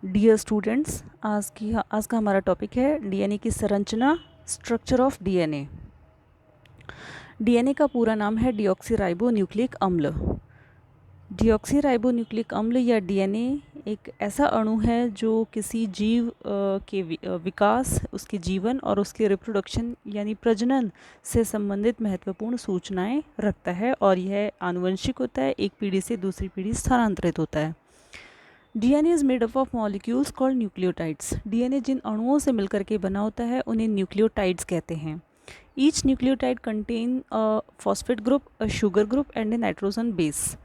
Dear students, आज का हमारा टॉपिक है डीएनए की संरचना, स्ट्रक्चर ऑफ डीएनए। डीएनए का पूरा नाम है डीऑक्सीराइबो न्यूक्लिक अम्ल। डीऑक्सीराइबो न्यूक्लिक अम्ल या डीएनए एक ऐसा अणु है जो किसी जीव के विकास, उसके जीवन और उसके रिप्रोडक्शन यानी प्रजनन से संबंधित महत्वपूर्ण सूचनाएं रखता है, और यह आनुवंशिक होता है, एक पीढ़ी से दूसरी पीढ़ी स्थानांतरित होता है। DNA is made up of molecules called nucleotides. DNA जिन अणुओं से मिलकर के बना होता है उन्हें न्यूक्लियोटाइड्स कहते हैं। Each nucleotide contain a phosphate group, a sugar group and A nitrogen base.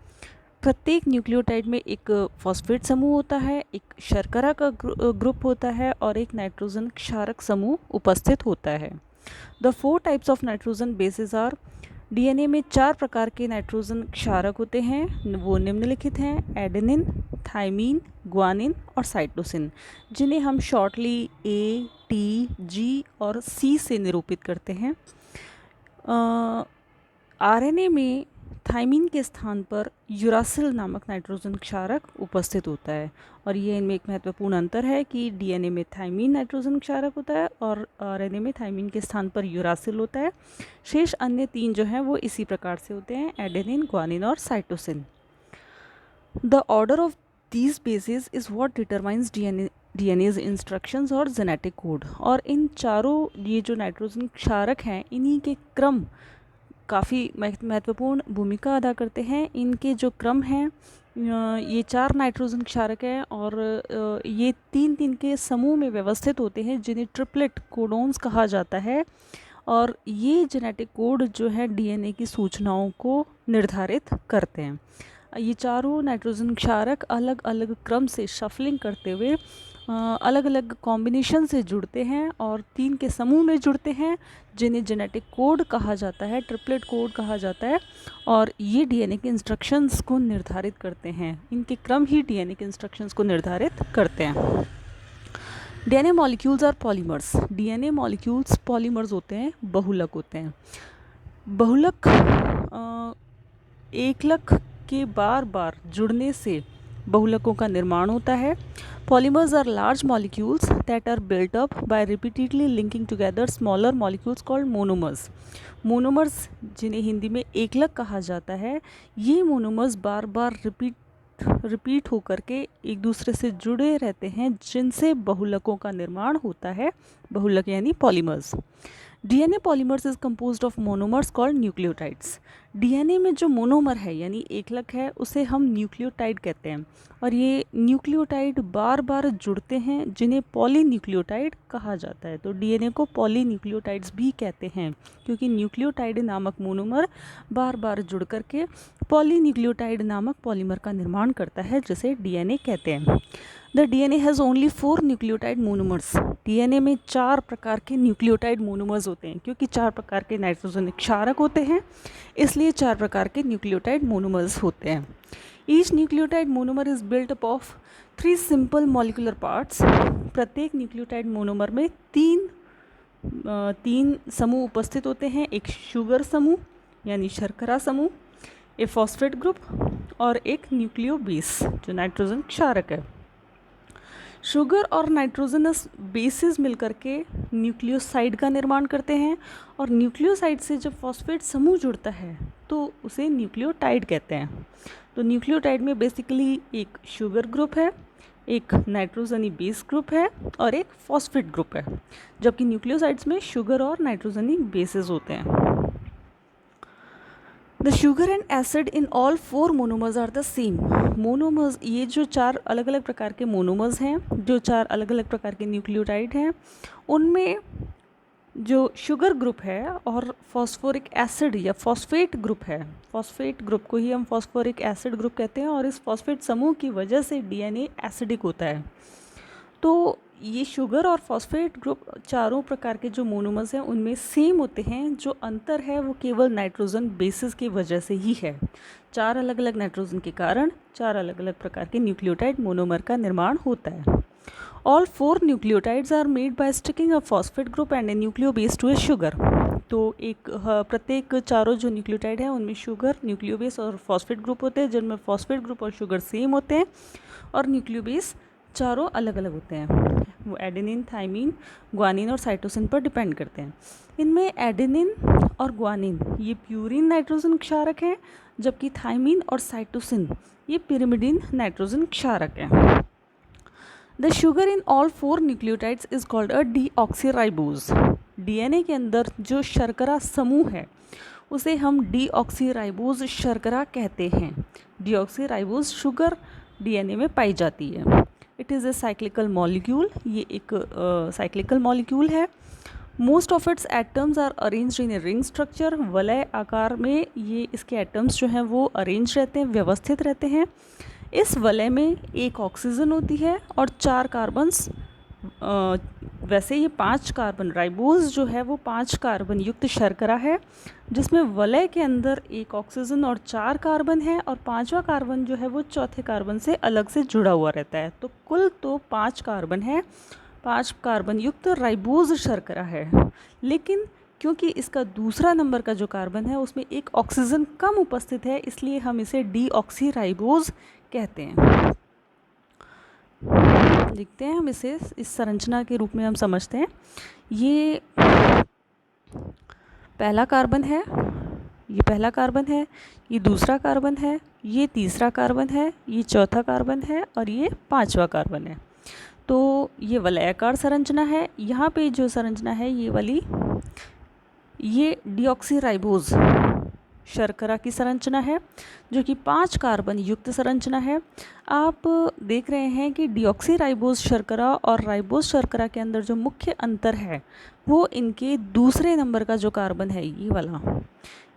प्रत्येक न्यूक्लियोटाइड में एक फॉस्फेट समूह होता है, एक शर्करा का ग्रुप होता है और एक नाइट्रोजन क्षारक समूह उपस्थित होता है। The 4 types of nitrogen bases are. DNA में 4 प्रकार के नाइट्रोजन क्षारक होते हैं, वो निम्नलिखित हैं: एडेनिन, थाइमीन, ग्वानिन और साइटोसिन, जिन्हें हम शॉर्टली ए, टी, जी और सी से निरूपित करते हैं। आरएनए में थाइमीन के स्थान पर यूरासिल नामक नाइट्रोजन क्षारक उपस्थित होता है, और ये इनमें एक महत्वपूर्ण अंतर है कि डीएनए में थाइमीन नाइट्रोजन क्षारक होता है और आरएनए में थाइमीन के स्थान पर यूरासिल होता है। शेष अन्य 3 जो हैं वो इसी प्रकार से होते हैं: एडेनिन, ग्वानिन और cytosine. The order of these basis is what determines DNAs instructions और जेनेटिक कोड। और इन चारों ये जो नाइट्रोजन क्षारक हैं, इन्हीं के क्रम काफ़ी महत्वपूर्ण भूमिका अदा करते हैं। इनके जो क्रम हैं, ये 4 नाइट्रोजन क्षारक हैं और ये 3-3 के समूह में व्यवस्थित होते हैं, जिन्हें ट्रिपलेट कोडोन्स कहा जाता है। और ये जेनेटिक कोड जो है डीएनए की सूचनाओं को निर्धारित करते हैं। ये चारों नाइट्रोजन क्षारक अलग अलग क्रम से शफलिंग करते हुए अलग अलग कॉम्बिनेशन से जुड़ते हैं और 3 के समूह में जुड़ते हैं, जिन्हें जेनेटिक कोड कहा जाता है, ट्रिपलेट कोड कहा जाता है। और ये डीएनए के इंस्ट्रक्शंस को निर्धारित करते हैं। इनके क्रम ही डीएनए के इंस्ट्रक्शंस को निर्धारित करते हैं। डीएनए मॉलिक्यूल्स और पॉलीमर्स। डीएनए मॉलिक्यूल्स पॉलीमर्स होते हैं, बहुलक होते हैं। बहुलक एकलक के बार बार जुड़ने से बहुलकों का निर्माण होता है। Polymers are large molecules that are built up by repeatedly linking together smaller molecules called monomers. Monomers, जिन्हें हिंदी में एकलक कहा जाता है, ये मोनोमर्स बार बार रिपीट होकर के एक दूसरे से जुड़े रहते हैं, जिनसे बहुलकों का निर्माण होता है। बहुलक यानी polymers. DNA polymers is composed of monomers called nucleotides. DNA में जो मोनोमर है यानी एकलक है, उसे हम न्यूक्लियोटाइड कहते हैं, और ये न्यूक्लियोटाइड बार बार जुड़ते हैं, जिन्हें पॉलीन्यूक्लियोटाइड कहा जाता है। तो डीएनए को पॉलीन्यूक्लियोटाइड्स भी कहते हैं, क्योंकि न्यूक्लियोटाइड नामक मोनोमर बार बार जुड़ करके पॉलीन्यूक्लियोटाइड नामक पॉलीमर का निर्माण करता है, जिसे डीएनए कहते हैं। The DNA has only 4 nucleotide monomers. DNA में 4 प्रकार के न्यूक्लियोटाइड मोनोमर्स होते हैं, क्योंकि 4 प्रकार के नाइट्रोजन क्षारक होते हैं, इसलिए 4 प्रकार के न्यूक्लियोटाइड मोनोमर्स होते हैं। Each nucleotide monomer is built up of 3 simple molecular parts. प्रत्येक न्यूक्लियोटाइड मोनोमर में 3 समूह उपस्थित होते हैं: एक शुगर समूह यानी शर्करा समूह, एक फॉस्फेट ग्रुप और एक न्यूक्लियो बेस जो नाइट्रोजन क्षारक है। शुगर और नाइट्रोजनस बेसिस मिलकर के न्यूक्लियोसाइड का निर्माण करते हैं, और न्यूक्लियोसाइड से जब फॉस्फेट समूह जुड़ता है तो उसे न्यूक्लियोटाइड कहते हैं। तो न्यूक्लियोटाइड में बेसिकली एक शुगर ग्रुप है, एक नाइट्रोजनी बेस ग्रुप है और एक फॉस्फेट ग्रुप है, जबकि न्यूक्लियोसाइड्स में शुगर और नाइट्रोजनी बेसिस होते हैं। The sugar and acid in all 4 monomers are the same. Monomers, ये जो 4 अलग अलग प्रकार के मोनोमर्स हैं, जो 4 अलग अलग प्रकार के न्यूक्लियोटाइड हैं, उनमें जो शुगर ग्रुप है और फॉस्फोरिक एसिड या फॉस्फेट ग्रुप है, फॉस्फेट ग्रुप को ही हम फॉस्फोरिक एसिड ग्रुप कहते हैं, और इस फॉस्फेट समूह की वजह से डीएनए एसिडिक होता है। तो ये शुगर और फॉस्फेट ग्रुप चारों प्रकार के जो मोनोमर्स हैं उनमें सेम होते हैं। जो अंतर है वो केवल नाइट्रोजन बेसिस की वजह से ही है। 4 अलग अलग नाइट्रोजन के कारण 4 अलग अलग प्रकार के न्यूक्लियोटाइड मोनोमर का निर्माण होता है। All 4 nucleotides are made by sticking a phosphate group and a nucleo base to a sugar. तो प्रत्येक चारों जो न्यूक्लियोटाइड हैं उनमें शुगर, न्यूक्लियो बेस और फॉस्फेट ग्रुप होते हैं, जिनमें फॉस्फेट ग्रुप और शुगर सेम होते हैं, और न्यूक्लियो बेस चारों अलग अलग होते हैं। वो एडेनिन, थाइमिन, ग्वानिन और साइटोसिन पर डिपेंड करते हैं। इनमें एडेनिन और ग्वानिन ये प्यूरिन नाइट्रोजन क्षारक हैं, जबकि थाइमिन और साइटोसिन ये पिरिमिडिन नाइट्रोजन क्षारक हैं। The sugar in all 4 nucleotides is called a deoxyribose. DNA के अंदर जो शर्करा समूह है उसे हम डीऑक्सीराइबोज शर्करा कहते हैं। डीऑक्सीराइबोज शुगर डीएनए में पाई जाती है। It is a cyclical molecule, ये एक साइक्लिकल मॉलिक्यूल है। Most of its atoms are arranged in a ring structure. वलय आकार में ये इसके एटम्स जो हैं वो अरेंज रहते हैं, व्यवस्थित रहते हैं। इस वलय में एक ऑक्सीजन होती है और 4 कार्बन्स। वैसे ये 5 कार्बन, राइबोज जो है वो 5 कार्बन युक्त शर्करा है, जिसमें वलय के अंदर एक ऑक्सीजन और 4 कार्बन है, और 5वां कार्बन जो है वो चौथे कार्बन से अलग से जुड़ा हुआ रहता है। तो कुल तो 5 कार्बन है, 5 कार्बन युक्त राइबोज शर्करा है। लेकिन क्योंकि इसका दूसरा नंबर का जो कार्बन है उसमें एक ऑक्सीजन कम उपस्थित है, इसलिए हम इसे डीऑक्सीराइबोज कहते हैं। लिखते हैं हम इसे, इस संरचना के रूप में हम समझते हैं। ये पहला कार्बन है, ये पहला कार्बन है, ये दूसरा कार्बन है, ये तीसरा कार्बन है, ये चौथा कार्बन है और ये 5वां कार्बन है। तो ये वलयाकार संरचना है। यहाँ पे जो संरचना है ये वाली, ये डीऑक्सीराइबोज शर्करा की संरचना है, जो कि 5 कार्बन युक्त संरचना है। आप देख रहे हैं कि डीऑक्सीराइबोज शर्करा और राइबोज शर्करा के अंदर जो मुख्य अंतर है वो इनके दूसरे नंबर का जो कार्बन है ये वाला,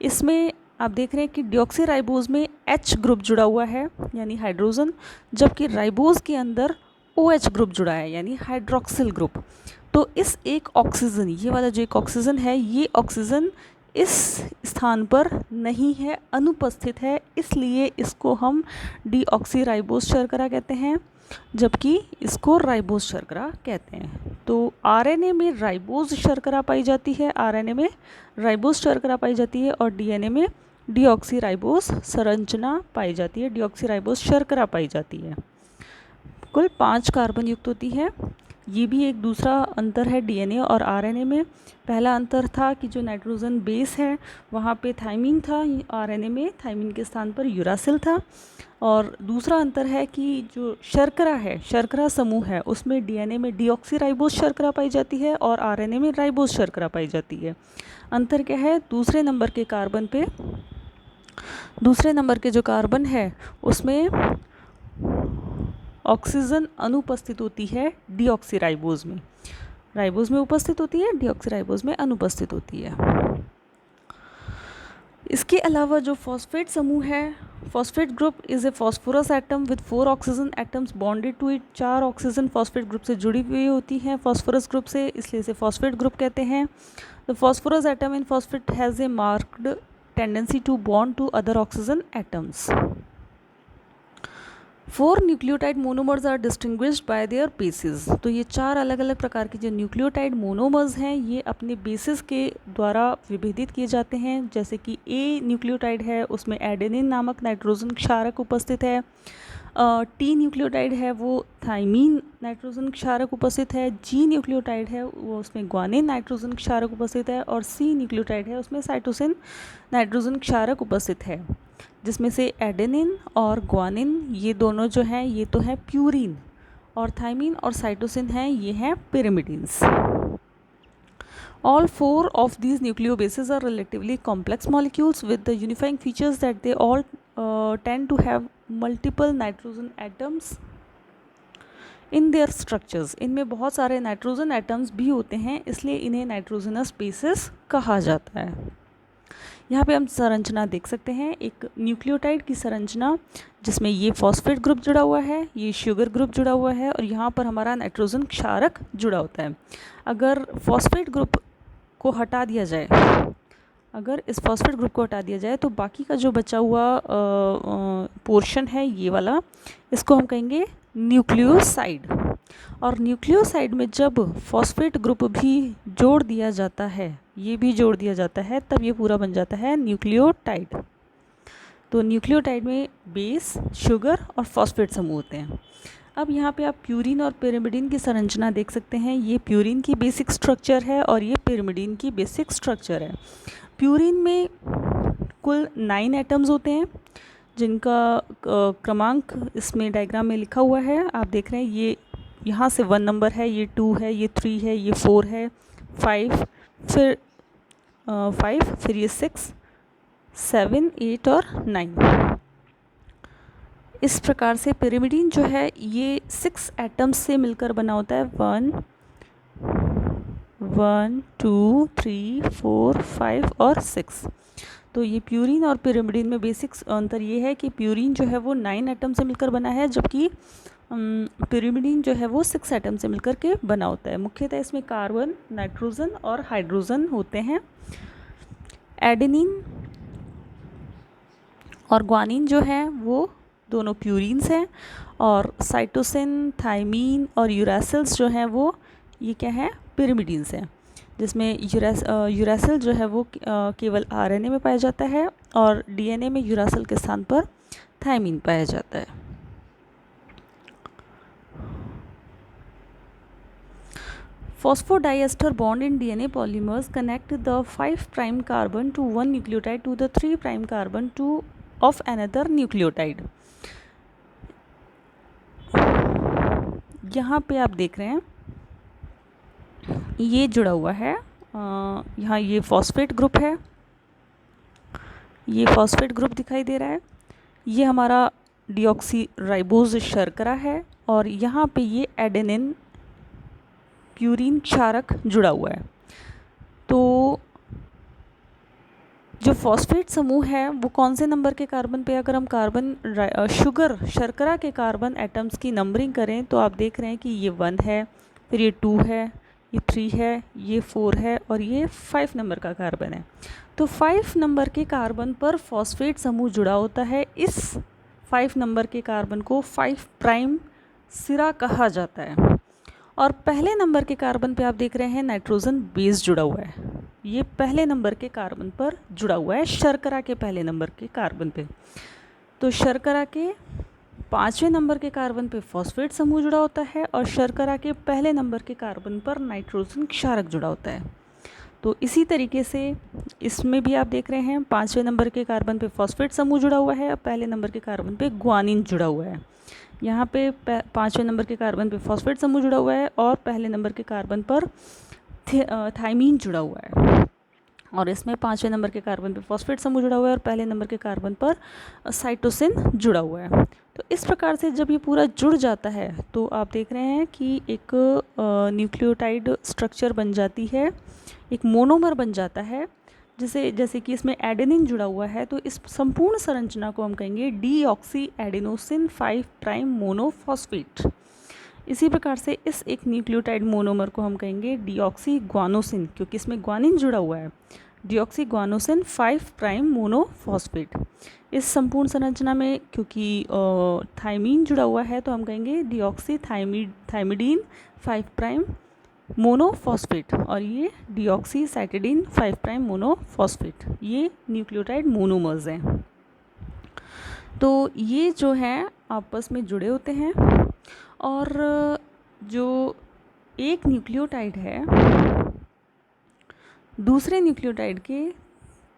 इसमें आप देख रहे हैं कि डीऑक्सीराइबोज में H ग्रुप जुड़ा हुआ है यानी हाइड्रोजन, जबकि राइबोज के अंदर OH ग्रुप जुड़ा है यानी हाइड्रोक्सिल ग्रुप। तो इस एक ऑक्सीजन, ये वाला जो एक ऑक्सीजन है, ये ऑक्सीजन इस स्थान पर नहीं है, अनुपस्थित है, इसलिए इसको हम डीऑक्सीराइबोज शर्करा कहते हैं, जबकि इसको राइबोज शर्करा कहते हैं। तो आरएनए में राइबोज शर्करा पाई जाती है, आरएनए में राइबोज शर्करा पाई जाती है, और डीएनए में डीऑक्सीराइबोज संरचना पाई जाती है, डीऑक्सीराइबोज शर्करा पाई जाती है। कुल 5 कार्बन युक्त होती है। ये भी एक दूसरा अंतर है डीएनए और आरएनए में। पहला अंतर था कि जो नाइट्रोजन बेस है वहाँ पे थाइमिन था, आरएनए में थाइमिन के स्थान पर यूरासिल था। और दूसरा अंतर है कि जो शर्करा है, शर्करा समूह है, उसमें डीएनए में डीऑक्सीराइबोज शर्करा पाई जाती है और आरएनए में राइबोज शर्करा पाई जाती है। अंतर क्या है? दूसरे नंबर के कार्बन पे, दूसरे नंबर के जो कार्बन है उसमें ऑक्सीजन अनुपस्थित होती है डीऑक्सीराइबोज में, राइबोज में उपस्थित होती है, डीऑक्सीराइबोज में अनुपस्थित होती है। इसके अलावा जो फॉस्फेट समूह है, phosphate group is a phosphorus atom with 4 oxygen atoms bonded to it. 4 oxygen phosphate group से जुड़ी हुई होती हैं फॉस्फोरस ग्रुप से, इसलिए इसे फॉस्फेट ग्रुप कहते हैं। The phosphorus atom in phosphate has a marked tendency to bond to other oxygen atoms. 4 nucleotide monomers are distinguished by their bases. तो ये 4 अलग अलग प्रकार के जो न्यूक्लियोटाइड मोनोमर्स हैं ये अपने बेसिस के द्वारा विभेदित किए जाते हैं। जैसे कि ए न्यूक्लियोटाइड है, उसमें एडेनिन नामक नाइट्रोजन क्षारक उपस्थित है। टी न्यूक्लियोटाइड है वो थाइमीन नाइट्रोजन क्षारक उपस्थित है। जी न्यूक्लियोटाइड है वो उसमें ग्वानिन नाइट्रोजन क्षारक उपस्थित है। और सी न्यूक्लियोटाइड है उसमें साइटोसिन नाइट्रोजन क्षारक उपस्थित है, जिसमें से एडेनिन और ग्वानिन ये दोनों जो हैं ये तो है प्यूरिन, और थाइमीन और साइटोसिन हैं ये हैं pyrimidines. All 4 of these nucleobases are relatively complex molecules with the unifying features that they all tend to have multiple nitrogen atoms in their structures. इनमें बहुत सारे नाइट्रोजन एटम्स भी होते हैं, इसलिए इन्हें नाइट्रोजनस बेसिस कहा जाता है। यहाँ पे हम संरचना देख सकते हैं, एक न्यूक्लियोटाइड की संरचना जिसमें ये फॉस्फेट ग्रुप जुड़ा हुआ है, ये शुगर ग्रुप जुड़ा हुआ है, और यहाँ पर हमारा नाइट्रोजन क्षारक जुड़ा होता है। अगर फॉस्फेट ग्रुप को हटा दिया जाए, अगर इस फॉस्फेट ग्रुप को हटा दिया जाए तो बाकी का जो बचा हुआ पोर्शन है ये वाला, इसको हम कहेंगे न्यूक्लियोसाइड। और न्यूक्लियोसाइड में जब फॉस्फेट ग्रुप भी जोड़ दिया जाता है, ये भी जोड़ दिया जाता है, तब ये पूरा बन जाता है न्यूक्लियोटाइड। तो न्यूक्लियोटाइड में बेस, शुगर और फॉस्फेट समूह होते हैं। अब यहाँ पे आप प्यूरिन और पिरिमिडिन की संरचना देख सकते हैं। ये प्यूरिन की बेसिक स्ट्रक्चर है और ये पिरिमिडिन की बेसिक स्ट्रक्चर है। प्यूरिन में कुल 9 एटम्स होते हैं जिनका क्रमांक इसमें डायग्राम में लिखा हुआ है। आप देख रहे हैं ये यहाँ से 1 नंबर है, ये 2 है, ये 3 है, ये 4 है, 5, फिर 5, फिर ये 6, 7, 8 और 9। इस प्रकार से पिरिमिडिन जो है ये 6 एटम्स से मिलकर बना होता है। 1, 2, 3, 4, 5 और 6। तो ये प्यूरिन और पिरिमिडिन में बेसिक अंतर ये है कि प्यूरिन जो है वो 9 एटम से मिलकर बना है, जबकि पिरिमिडिन जो है वो 6 एटम से मिलकर के बना होता है। मुख्यतः इसमें कार्बन, नाइट्रोजन और हाइड्रोजन होते हैं। एडेनिन और ग्वानिन जो है वो दोनों प्यूरिन्स हैं, और साइटोसिन, थाइमीन और यूरासिल्स जो हैं वो ये क्या है, पिरिमिडिन्स हैं, जिसमें यूरासिल जो है वो केवल आरएनए में पाया जाता है और डीएनए में यूरासिल के स्थान पर थाइमीन पाया जाता है। Phosphodiester bond in DNA polymers connect the 5' carbon to one nucleotide to the 3' carbon to of another nucleotide। यहाँ पे आप देख रहे हैं ये जुड़ा हुआ है, यहाँ ये फॉस्फेट ग्रुप है, ये फॉस्फेट ग्रुप दिखाई दे रहा है, ये हमारा डीऑक्सीराइबोज शर्करा है, और यहाँ पे ये एडेनिन प्यूरिन क्षारक जुड़ा हुआ है। तो जो फॉस्फेट समूह है वो कौन से नंबर के कार्बन पे, अगर हम शुगर शर्करा के कार्बन एटम्स की नंबरिंग करें तो आप देख रहे हैं कि ये 1 है, फिर ये 2 है, ये 3 है, ये 4 है और ये 5 नंबर का कार्बन है। तो 5 नंबर के कार्बन पर फॉस्फेट समूह जुड़ा होता है। इस 5 नंबर के कार्बन को 5' सिरा कहा जाता है। और पहले नंबर के कार्बन पे आप देख रहे हैं नाइट्रोजन बेस जुड़ा हुआ है, ये पहले नंबर के कार्बन पर जुड़ा हुआ है, शर्करा के पहले नंबर के कार्बन पे। तो शर्करा के 5वें नंबर के कार्बन पे फॉस्फेट समूह जुड़ा होता है और शर्करा के पहले नंबर के कार्बन पर नाइट्रोजन क्षारक जुड़ा होता है। तो इसी तरीके से इसमें भी आप देख रहे हैं 5वें नंबर के कार्बन पे फॉस्फेट समूह जुड़ा हुआ है और पहले नंबर के कार्बन पे ग्वानिन जुड़ा हुआ है। यहाँ पे 5वें नंबर के कार्बन पे फॉस्फेट समूह जुड़ा हुआ है और पहले नंबर के कार्बन पर थाइमीन जुड़ा हुआ है, और इसमें 5वें नंबर के कार्बन पे फॉस्फेट समूह जुड़ा हुआ है और पहले नंबर के कार्बन पर साइटोसिन जुड़ा हुआ है। तो इस प्रकार से जब ये पूरा जुड़ जाता है तो आप देख रहे हैं कि एक न्यूक्लियोटाइड स्ट्रक्चर बन जाती है, एक मोनोमर बन जाता है, जैसे कि इसमें एडेनिन जुड़ा हुआ है। तो इस संपूर्ण संरचना को हम कहेंगे डीऑक्सी एडेनोसिन 5' मोनोफॉस्फेट। इसी प्रकार से इस एक न्यूक्लियोटाइड मोनोमर को हम कहेंगे डीऑक्सी ग्वानोसिन, क्योंकि इसमें ग्वानिन जुड़ा हुआ है, डीऑक्सी ग्वानोसिन 5' मोनोफॉस्फेट। इस संपूर्ण संरचना में क्योंकि थाइमीन जुड़ा हुआ है तो हम कहेंगे डीऑक्सी थाइमिडीन 5' मोनोफॉस्फेट, और ये डीऑक्सी साइटिडीन 5' मोनोफॉस्फेट। ये न्यूक्लियोटाइड मोनोमर्स हैं। तो ये जो है आपस में जुड़े होते हैं, और जो एक न्यूक्लियोटाइड है दूसरे न्यूक्लियोटाइड के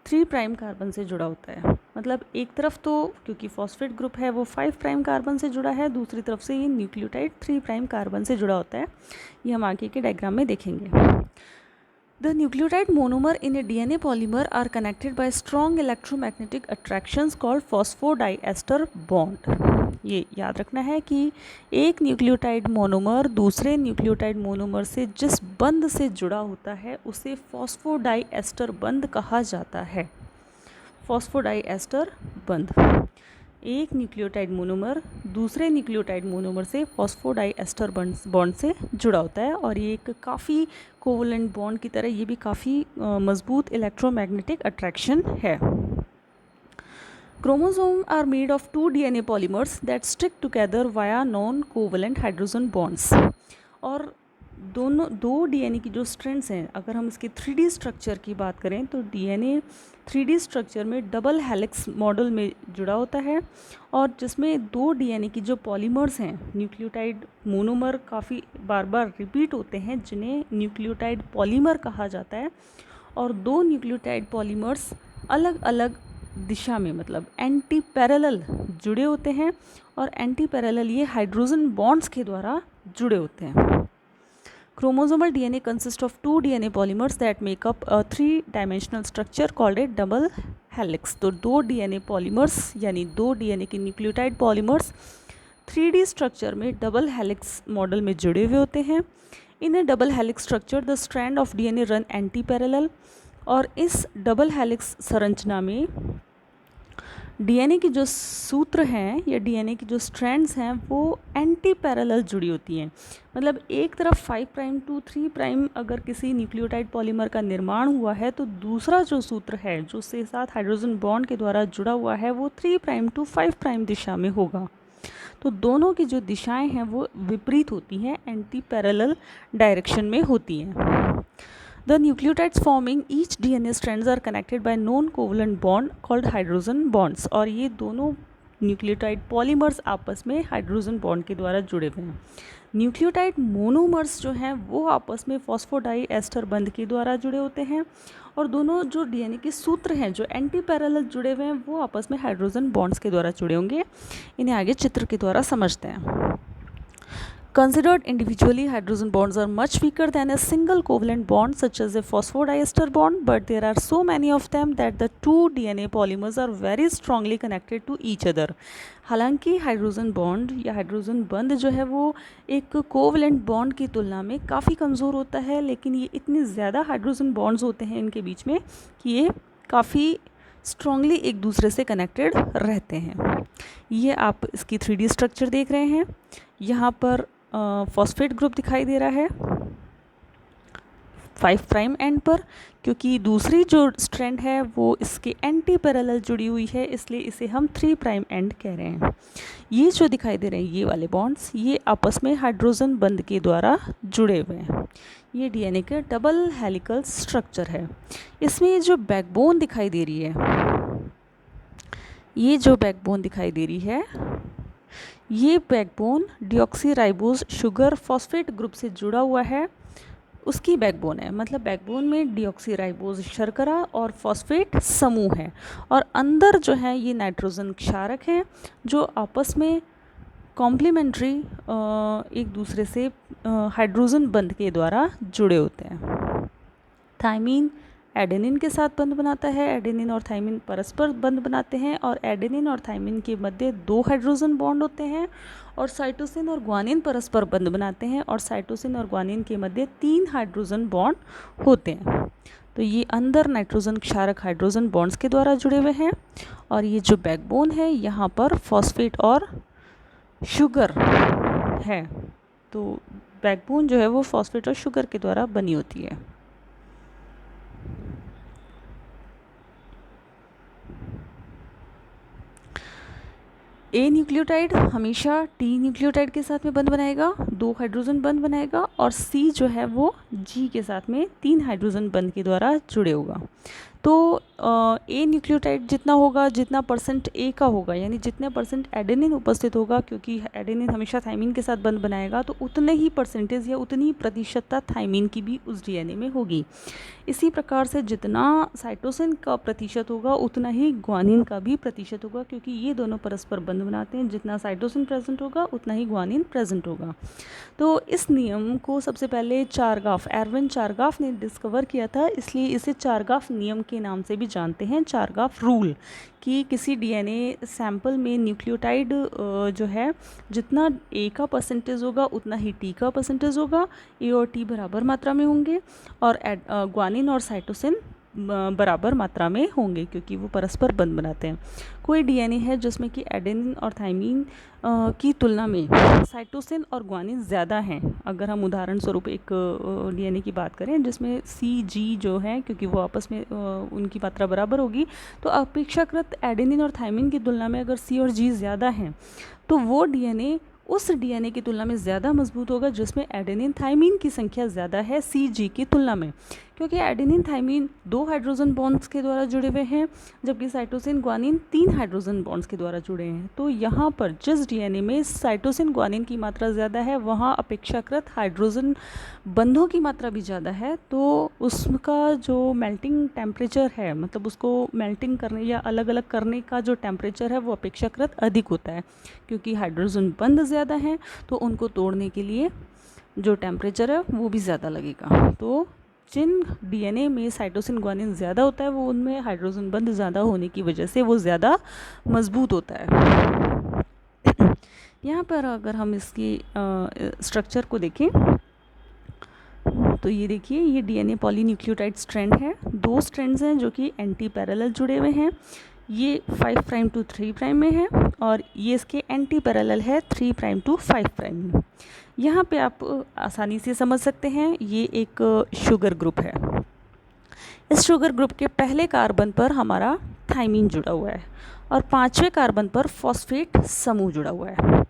3' कार्बन से जुड़ा होता है। मतलब एक तरफ तो क्योंकि फॉस्फेट ग्रुप है वो 5' कार्बन से जुड़ा है, दूसरी तरफ से ये न्यूक्लियोटाइड 3' कार्बन से जुड़ा होता है। ये हम आगे के डायग्राम में देखेंगे। The nucleotide monomer in a DNA polymer are connected by strong electromagnetic attractions called phosphodiester bond। ये याद रखना है कि एक न्यूक्लियोटाइड मोनोमर दूसरे न्यूक्लियोटाइड मोनोमर से जिस बंध से जुड़ा होता है उसे फॉस्फोडाइएस्टर बंध कहा जाता है। फॉस्फोडाइएस्टर बंध, एक न्यूक्लियोटाइड मोनोमर दूसरे न्यूक्लियोटाइड मोनोमर से फॉस्फोडाइएस्टर बॉन्ड से जुड़ा होता है, और ये एक काफ़ी कोवलेंट बॉन्ड की तरह ये भी काफ़ी मजबूत इलेक्ट्रोमैग्नेटिक अट्रैक्शन है। Chromosome are made of 2 DNA polymers that stick together via non-covalent hydrogen bonds। और दो डीएनए की जो स्ट्रैंड्स हैं, अगर हम इसके 3D स्ट्रक्चर की बात करें तो डीएनए 3D स्ट्रक्चर में डबल हेलिक्स मॉडल में जुड़ा होता है, और जिसमें दो डीएनए की जो पॉलीमर्स हैं, न्यूक्लियोटाइड मोनोमर काफ़ी बार बार रिपीट होते हैं, जिन्हें न्यूक्लियोटाइड पॉलीमर कहा जाता है, और दो न्यूक्लियोटाइड पॉलीमर्स अलग अलग दिशा में, मतलब एंटी पैरेलल जुड़े होते हैं, और एंटी पैरेलल ये हाइड्रोजन बॉन्ड्स के द्वारा जुड़े होते हैं। Chromosomal DNA consists of two DNA polymers that make up a three-dimensional structure called a double helix। तो दो DNA polymers यानी दो DNA के न्यूक्लियोटाइड polymers 3D स्ट्रक्चर में डबल हेलिक्स मॉडल में जुड़े हुए होते हैं। In a double helix structure the strand of DNA run anti parallel, और इस डबल हेलिक्स संरचना में डीएनए की जो सूत्र हैं या डीएनए की जो स्ट्रैंड्स हैं वो एंटी पैरेलल जुड़ी होती हैं। मतलब एक तरफ 5 प्राइम टू 3 प्राइम अगर किसी न्यूक्लियोटाइड पॉलीमर का निर्माण हुआ है, तो दूसरा जो सूत्र है जो से साथ हाइड्रोजन बॉन्ड के द्वारा जुड़ा हुआ है वो 3 प्राइम टू 5 प्राइम दिशा में होगा। तो दोनों की जो दिशाएं हैं वो विपरीत होती हैं, एंटी पैरेलल डायरेक्शन में होती हैं। The nucleotides forming each DNA strands are connected by non-covalent bond called hydrogen bonds। और ये दोनों न्यूक्लियोटाइड पॉलीमर्स आपस में हाइड्रोजन बॉन्ड के द्वारा जुड़े हुए हैं। न्यूक्लियोटाइड मोनोमर्स जो हैं वो आपस में फॉस्फोडाई एस्टर बंध के द्वारा जुड़े होते हैं, और दोनों जो डीएनए के सूत्र हैं जो एंटी पैरेलल जुड़े हुए हैं वो आपस में हाइड्रोजन बॉन्ड्स के द्वारा जुड़े होंगे। इन्हें आगे चित्र के द्वारा समझते हैं। Considered individually, hydrogen bonds are much weaker than a single covalent bond such as a phosphodiester bond, but there are so many of them that the two DNA polymers are very strongly connected to each other। हालांकि hydrogen bond या hydrogen बंध जो है वो एक covalent bond की तुलना में काफ़ी कमज़ोर होता है, लेकिन ये इतने ज़्यादा हाइड्रोजन बॉन्ड्स होते हैं इनके बीच में कि ये काफ़ी स्ट्रांगली एक दूसरे से कनेक्टेड रहते हैं। ये आप इसकी 3D स्ट्रक्चर देख रहे हैं। यहाँ पर फॉस्फेट ग्रुप दिखाई दे रहा है 5 प्राइम एंड पर, क्योंकि दूसरी जो स्ट्रैंड है वो इसके एंटी पैरेलल जुड़ी हुई है, इसलिए इसे हम 3 प्राइम एंड कह रहे हैं। ये जो दिखाई दे रहे हैं ये वाले बॉन्ड्स, ये आपस में हाइड्रोजन बंध के द्वारा जुड़े हुए हैं। ये डीएनए का डबल हेलिकल स्ट्रक्चर है। इसमें जो बैकबोन दिखाई दे रही है, ये जो बैकबोन दिखाई दे रही है, ये backbone deoxyribose sugar phosphate group से जुड़ा हुआ है, उसकी बैकबोन है। मतलब बैकबोन में डीऑक्सीराइबोज शर्करा और फॉस्फेट समूह है, और अंदर जो है ये नाइट्रोजन क्षारक हैं जो आपस में कॉम्प्लीमेंट्री एक दूसरे से हाइड्रोजन बंध के द्वारा जुड़े होते हैं। थाइमीन एडेनिन के साथ बंध बनाता है, एडेनिन और थाइमिन परस्पर बंध बनाते हैं, और एडेनिन और थाइमिन के मध्य 2 हाइड्रोजन बॉन्ड होते हैं, और साइटोसिन और ग्वानिन परस्पर बंध बनाते हैं, और साइटोसिन और ग्वानिन के मध्य 3 हाइड्रोजन बॉन्ड होते हैं। तो ये अंदर नाइट्रोजन क्षारक हाइड्रोजन बॉन्ड्स के द्वारा जुड़े हुए हैं, और ये जो बैकबोन है यहाँ पर फॉस्फेट और शुगर है। तो बैकबोन जो है वो फॉस्फेट और शुगर के द्वारा बनी होती है। ए न्यूक्लियोटाइड हमेशा टी न्यूक्लियोटाइड के साथ में बंध बनाएगा, 2 हाइड्रोजन बंध बनाएगा, और सी जो है वो जी के साथ में 3 हाइड्रोजन बंध के द्वारा जुड़े होगा। तो ए न्यूक्लियोटाइड जितना होगा, जितना परसेंट ए का होगा, यानी जितने परसेंट एडेनिन उपस्थित होगा, क्योंकि एडेनिन हमेशा थाइमिन के साथ बंध बनाएगा, तो उतने ही परसेंटेज या उतनी ही प्रतिशतता थाइमिन की भी उस डीएनए में होगी। इसी प्रकार से जितना साइटोसिन का प्रतिशत होगा उतना ही ग्वानिन का भी प्रतिशत होगा, क्योंकि ये दोनों परस्पर बंध बनाते हैं। जितना साइटोसिन प्रेजेंट होगा उतना ही ग्वानिन प्रेजेंट होगा। तो इस नियम को सबसे पहले चारगाफ, एरविन चारगाफ ने डिस्कवर किया था, इसलिए इसे चारगाफ नियम के नाम से भी जानते हैं, चारगाफ रूल, कि किसी डीएनए सैंपल में न्यूक्लियोटाइड जो है जितना ए का परसेंटेज होगा उतना ही टी का परसेंटेज होगा, ए और टी बराबर मात्रा में होंगे, और ग्वानिन और साइटोसिन बराबर मात्रा में होंगे, क्योंकि वो परस्पर बंध बनाते हैं। कोई डीएनए है जिसमें कि एडेनिन और थाइमिन की तुलना में साइटोसिन और ग्वानिन ज़्यादा हैं। अगर हम उदाहरण स्वरूप एक डीएनए की बात करें जिसमें सी जी जो है, क्योंकि वो आपस में उनकी मात्रा बराबर होगी, तो अपेक्षाकृत एडेनिन और थाइमिन की तुलना में अगर सी और जी ज़्यादा हैं तो वो डीएनए उस डीएनए की तुलना में ज़्यादा मजबूत होगा जिसमें एडेनिन थाइमीन की संख्या ज़्यादा है CG की तुलना में, क्योंकि एडेनिन थाइमीन 2 हाइड्रोजन बॉन्ड्स के द्वारा जुड़े हुए हैं, जबकि साइटोसिन ग्वानिन 3 हाइड्रोजन बॉन्ड्स के द्वारा जुड़े हैं। तो यहाँ पर जिस डीएनए में साइटोसिन ग्वानिन की मात्रा ज़्यादा है वहाँ अपेक्षाकृत हाइड्रोजन बंधों की मात्रा भी ज़्यादा है, तो उसका जो मेल्टिंग टेम्परेचर है, मतलब उसको मेल्टिंग करने या अलग अलग करने का जो टेम्परेचर है वो अपेक्षाकृत अधिक होता है, क्योंकि हाइड्रोजन बंध ज़्यादा हैं तो उनको तोड़ने के लिए जो टेम्परेचर है वो भी ज़्यादा लगेगा। तो जिन डीएनए में साइटोसिन ग्वानिन ज़्यादा होता है वो उनमें हाइड्रोजन बंध ज़्यादा होने की वजह से वो ज़्यादा मजबूत होता है। यहाँ पर अगर हम इसकी स्ट्रक्चर को देखें तो ये देखिए, ये डीएनए पॉलीन्यूक्लियोटाइड स्ट्रैंड है। 2 स्ट्रैंड्स हैं जो कि एंटी पैरेलल जुड़े हुए हैं। ये 5 प्राइम टू 3 प्राइम में है और ये इसके एंटी पैरेलल है 3 प्राइम टू 5 प्राइम में। यहाँ पे आप आसानी से समझ सकते हैं, ये एक शुगर ग्रुप है। इस शुगर ग्रुप के पहले कार्बन पर हमारा थाइमीन जुड़ा हुआ है और 5वें कार्बन पर फॉस्फेट समूह जुड़ा हुआ है।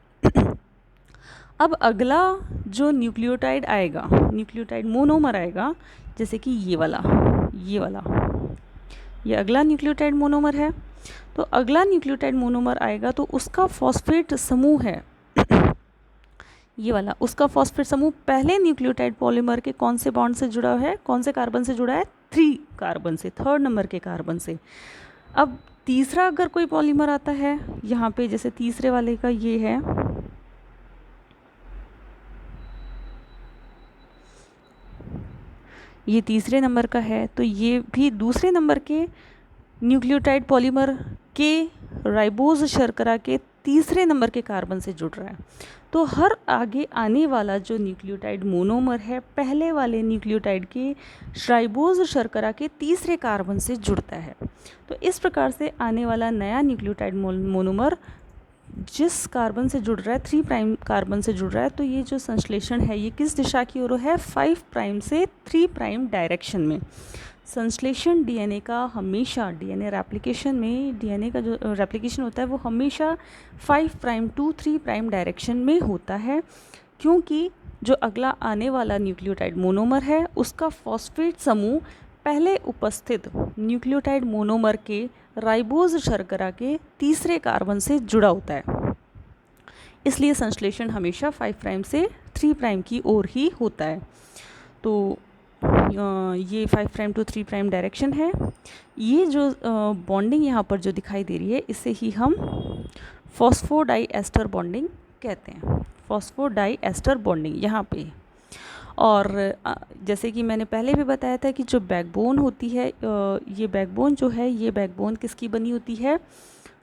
अब अगला जो न्यूक्लियोटाइड आएगा, न्यूक्लियोटाइड मोनोमर आएगा, जैसे कि ये वाला, ये अगला न्यूक्लियोटाइड मोनोमर है। तो अगला न्यूक्लियोटाइड मोनोमर आएगा तो उसका फॉस्फेट समूह है ये वाला, उसका फॉस्फेट समूह पहले न्यूक्लियोटाइड पॉलीमर के कौन से बॉन्ड से जुड़ा है, कौन से कार्बन से जुड़ा है, 3 कार्बन से, 3rd नंबर के कार्बन से। अब तीसरा अगर कोई पॉलीमर आता है यहाँ पे, जैसे तीसरे वाले का ये है, ये तीसरे नंबर का है, तो ये भी दूसरे नंबर के न्यूक्लियोटाइड पॉलीमर के राइबोज शर्करा के तीसरे नंबर के कार्बन से जुड़ रहा है। तो हर आगे आने वाला जो न्यूक्लियोटाइड मोनोमर है पहले वाले न्यूक्लियोटाइड के राइबोज शर्करा के तीसरे कार्बन से जुड़ता है। तो इस प्रकार से आने वाला नया न्यूक्लियोटाइड मोनोमर जिस कार्बन से जुड़ रहा है, 3 प्राइम कार्बन से जुड़ रहा है, तो ये जो संश्लेषण है ये किस दिशा की ओर है, 5 प्राइम से 3 प्राइम डायरेक्शन में। संश्लेषण डीएनए का हमेशा, डीएनए रेप्लिकेशन में डीएनए का जो रेप्लिकेशन होता है वो हमेशा 5 प्राइम टू 3 प्राइम डायरेक्शन में होता है, क्योंकि जो अगला आने वाला न्यूक्लियोटाइड मोनोमर है उसका फॉस्फेट समूह पहले उपस्थित न्यूक्लियोटाइड मोनोमर के राइबोज शर्करा के तीसरे कार्बन से जुड़ा होता है। इसलिए संश्लेषण हमेशा 5 प्राइम से 3 प्राइम की ओर ही होता है। तो ये 5 प्राइम टू 3 प्राइम डायरेक्शन है। ये जो बॉन्डिंग यहाँ पर जो दिखाई दे रही है इसे ही हम फॉस्फोडाइएस्टर बॉन्डिंग कहते हैं, फॉस्फोडाइएस्टर बॉन्डिंग यहाँ पे। और जैसे कि मैंने पहले भी बताया था कि जो बैकबोन होती है, ये बैकबोन जो है, ये बैकबोन किसकी बनी होती है,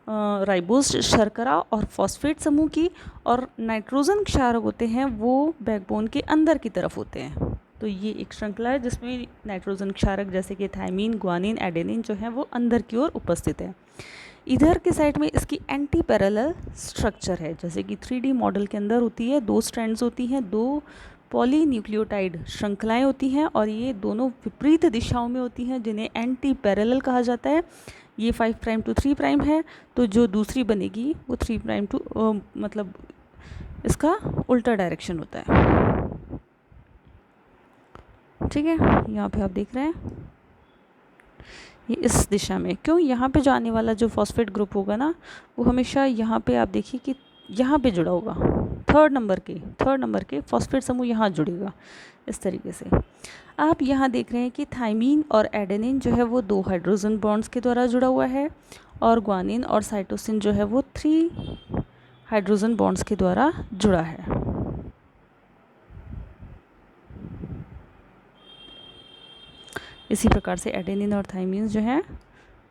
राइबोज शर्करा और फॉस्फेट समूह की, और नाइट्रोजन क्षारक होते हैं वो बैकबोन के अंदर की तरफ होते हैं। तो ये एक श्रृंखला है जिसमें नाइट्रोजन क्षारक जैसे कि थाइमीन, ग्वानिन, एडेनिन जो है वो अंदर की ओर उपस्थित है। इधर के साइड में इसकी एंटी पैरेलल स्ट्रक्चर है, जैसे कि 3D मॉडल के अंदर होती है, 2 स्ट्रैंड्स होती हैं, 2 पॉलीन्यूक्लियोटाइड श्रृंखलाएं होती हैं और ये दोनों विपरीत दिशाओं में होती हैं जिन्हें एंटी पैरेलल कहा जाता है। ये 5 प्राइम टू 3 प्राइम है, तो जो दूसरी बनेगी वो 3 प्राइम टू मतलब इसका उल्टा डायरेक्शन होता है। ठीक है, यहाँ पे आप देख रहे हैं ये इस दिशा में, क्यों, यहाँ पे जो आने वाला जो फॉस्फेट ग्रुप होगा ना वो हमेशा यहाँ पे आप देखिए कि यहाँ पे जुड़ा होगा, 3rd नंबर के फॉस्फेट समूह यहाँ जुड़ेगा इस तरीके से। आप यहाँ देख रहे हैं कि थाइमीन और एडेनिन जो है वो 2 हाइड्रोजन बॉन्ड्स के द्वारा जुड़ा हुआ है और ग्वानिन और साइटोसिन जो है वो 3 हाइड्रोजन बॉन्ड्स के द्वारा जुड़ा है। इसी प्रकार से एडेनिन और थाइमीन जो हैं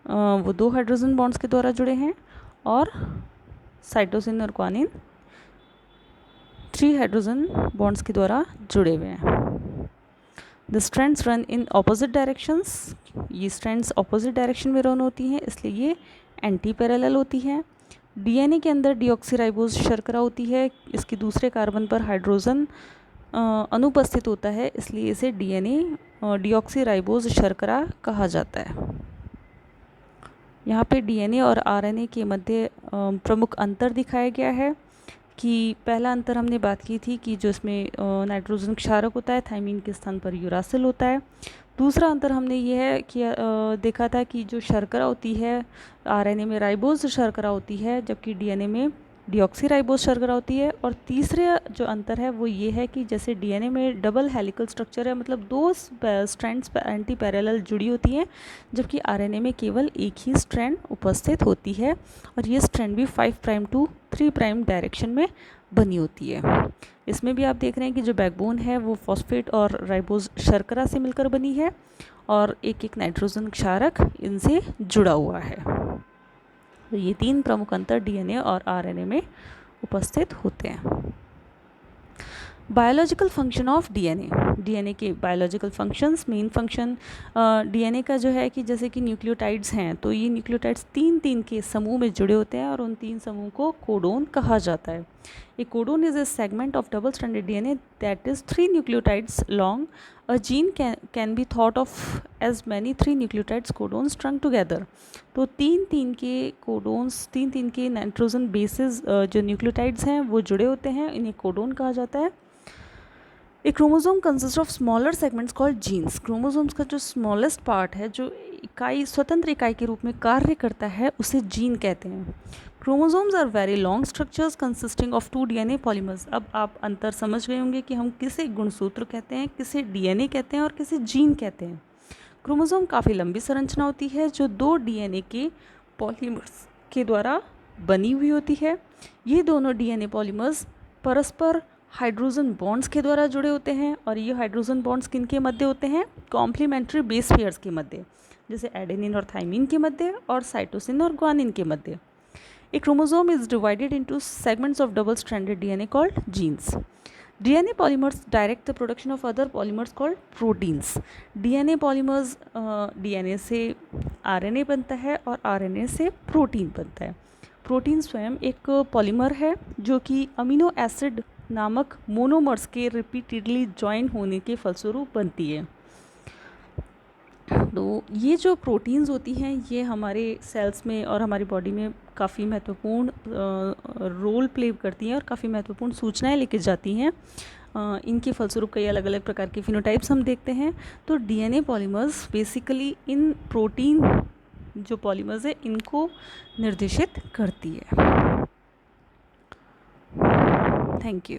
वो 2 हाइड्रोजन बॉन्ड्स के द्वारा जुड़े हैं और साइटोसिन और ग्वानिन 3 हाइड्रोजन बॉन्ड्स के द्वारा जुड़े हुए हैं। The strands run in opposite directions, ये स्ट्रैंड्स ऑपोजिट डायरेक्शन में रन होती हैं इसलिए ये एंटी पैरेलल होती है। डीएनए के अंदर डीऑक्सीराइबोज शर्करा होती है, इसके दूसरे कार्बन पर हाइड्रोजन अनुपस्थित होता है इसलिए इसे डीएनए डीऑक्सीराइबोज शर्करा कहा जाता है। यहाँ पे डीएनए और आरएनए के मध्य प्रमुख अंतर दिखाया गया है कि पहला अंतर हमने बात की थी कि जो इसमें नाइट्रोजन क्षारक होता है थायमीन के स्थान पर यूरासिल होता है। दूसरा अंतर हमने ये है कि देखा था कि जो शर्करा होती है आरएनए में राइबोज शर्करा होती है, जबकि डीएनए में डीऑक्सीराइबोज शर्करा होती है। और तीसरा जो अंतर है वो ये है कि जैसे डीएनए में डबल हेलिकल स्ट्रक्चर है, मतलब दो स्ट्रैंड्स एंटी पैरेलल जुड़ी होती हैं, जबकि आरएनए में केवल एक ही स्ट्रैंड उपस्थित होती है और ये स्ट्रैंड भी 5 प्राइम टू 3 प्राइम डायरेक्शन में बनी होती है। इसमें भी आप देख रहे हैं कि जो बैकबोन है वो फॉस्फेट और राइबोज शर्करा से मिलकर बनी है और एक एक नाइट्रोजन क्षारक इनसे जुड़ा हुआ है। तो ये 3 प्रमुख अंतर डीएनए और आरएनए में उपस्थित होते हैं। Biological function of DNA, DNA के biological functions, main function DNA का जो है कि जैसे कि न्यूक्लियोटाइड्स हैं, तो ये न्यूक्लियोटाइड्स 3 के समूह में जुड़े होते हैं और उन 3 समूह को कोडोन कहा जाता है। A codon is a segment of double stranded DNA that is 3 nucleotides long. A gene can be thought of as many 3 nucleotides codon strung together. तो 3 के कोडोन्स, 3 के नाइट्रोजन बेसिस जो न्यूक्लियोटाइड्स हैं वो जुड़े होते हैं, इन्हें कोडोन कहा जाता है। A chromosome consist of smaller segments called genes. Chromosomes का जो स्मॉलेस्ट पार्ट है, जो इकाई स्वतंत्र इकाई के रूप में कार्य करता है, उसे जीन कहते हैं। Chromosomes are very long structures consisting of 2 DNA polymers. अब आप अंतर समझ गए होंगे कि हम किसे गुणसूत्र कहते हैं, किसे डीएनए कहते हैं और किसे जीन कहते हैं। क्रोमोसोम काफ़ी लंबी संरचना होती है जो 2 डीएनए के पॉलीमर्स के द्वारा बनी हुई होती है। ये दोनों डीएनए पॉलीमर्स परस्पर हाइड्रोजन बॉन्ड्स के द्वारा जुड़े होते हैं और ये हाइड्रोजन बॉन्ड्स किन के मध्य होते हैं? कॉम्प्लीमेंट्री बेस पेयर्स के मध्य, जैसे एडेनिन और थाइमिन के मध्य और साइटोसिन और ग्वानिन के मध्य। A chromosome is divided into segments of double stranded DNA called genes. DNA polymers direct the production of other polymers called proteins. DNA polymers, DNA से RNA बनता है और आरएनए से प्रोटीन बनता है। प्रोटीन स्वयं एक पॉलीमर है जो कि अमीनो एसिड नामक मोनोमर्स के रिपीटेडली ज्वाइन होने के फलस्वरूप बनती है। तो ये जो प्रोटीन्स होती हैं ये हमारे सेल्स में और हमारी बॉडी में काफ़ी महत्वपूर्ण रोल प्ले करती हैं और काफ़ी महत्वपूर्ण सूचनाएं लेके जाती हैं। इनके फलस्वरूप कई अलग अलग प्रकार के फिनोटाइप्स हम देखते हैं। तो डीएनए पॉलीमर्स बेसिकली इन प्रोटीन जो पॉलीमर्स है इनको निर्देशित करती है। Thank you.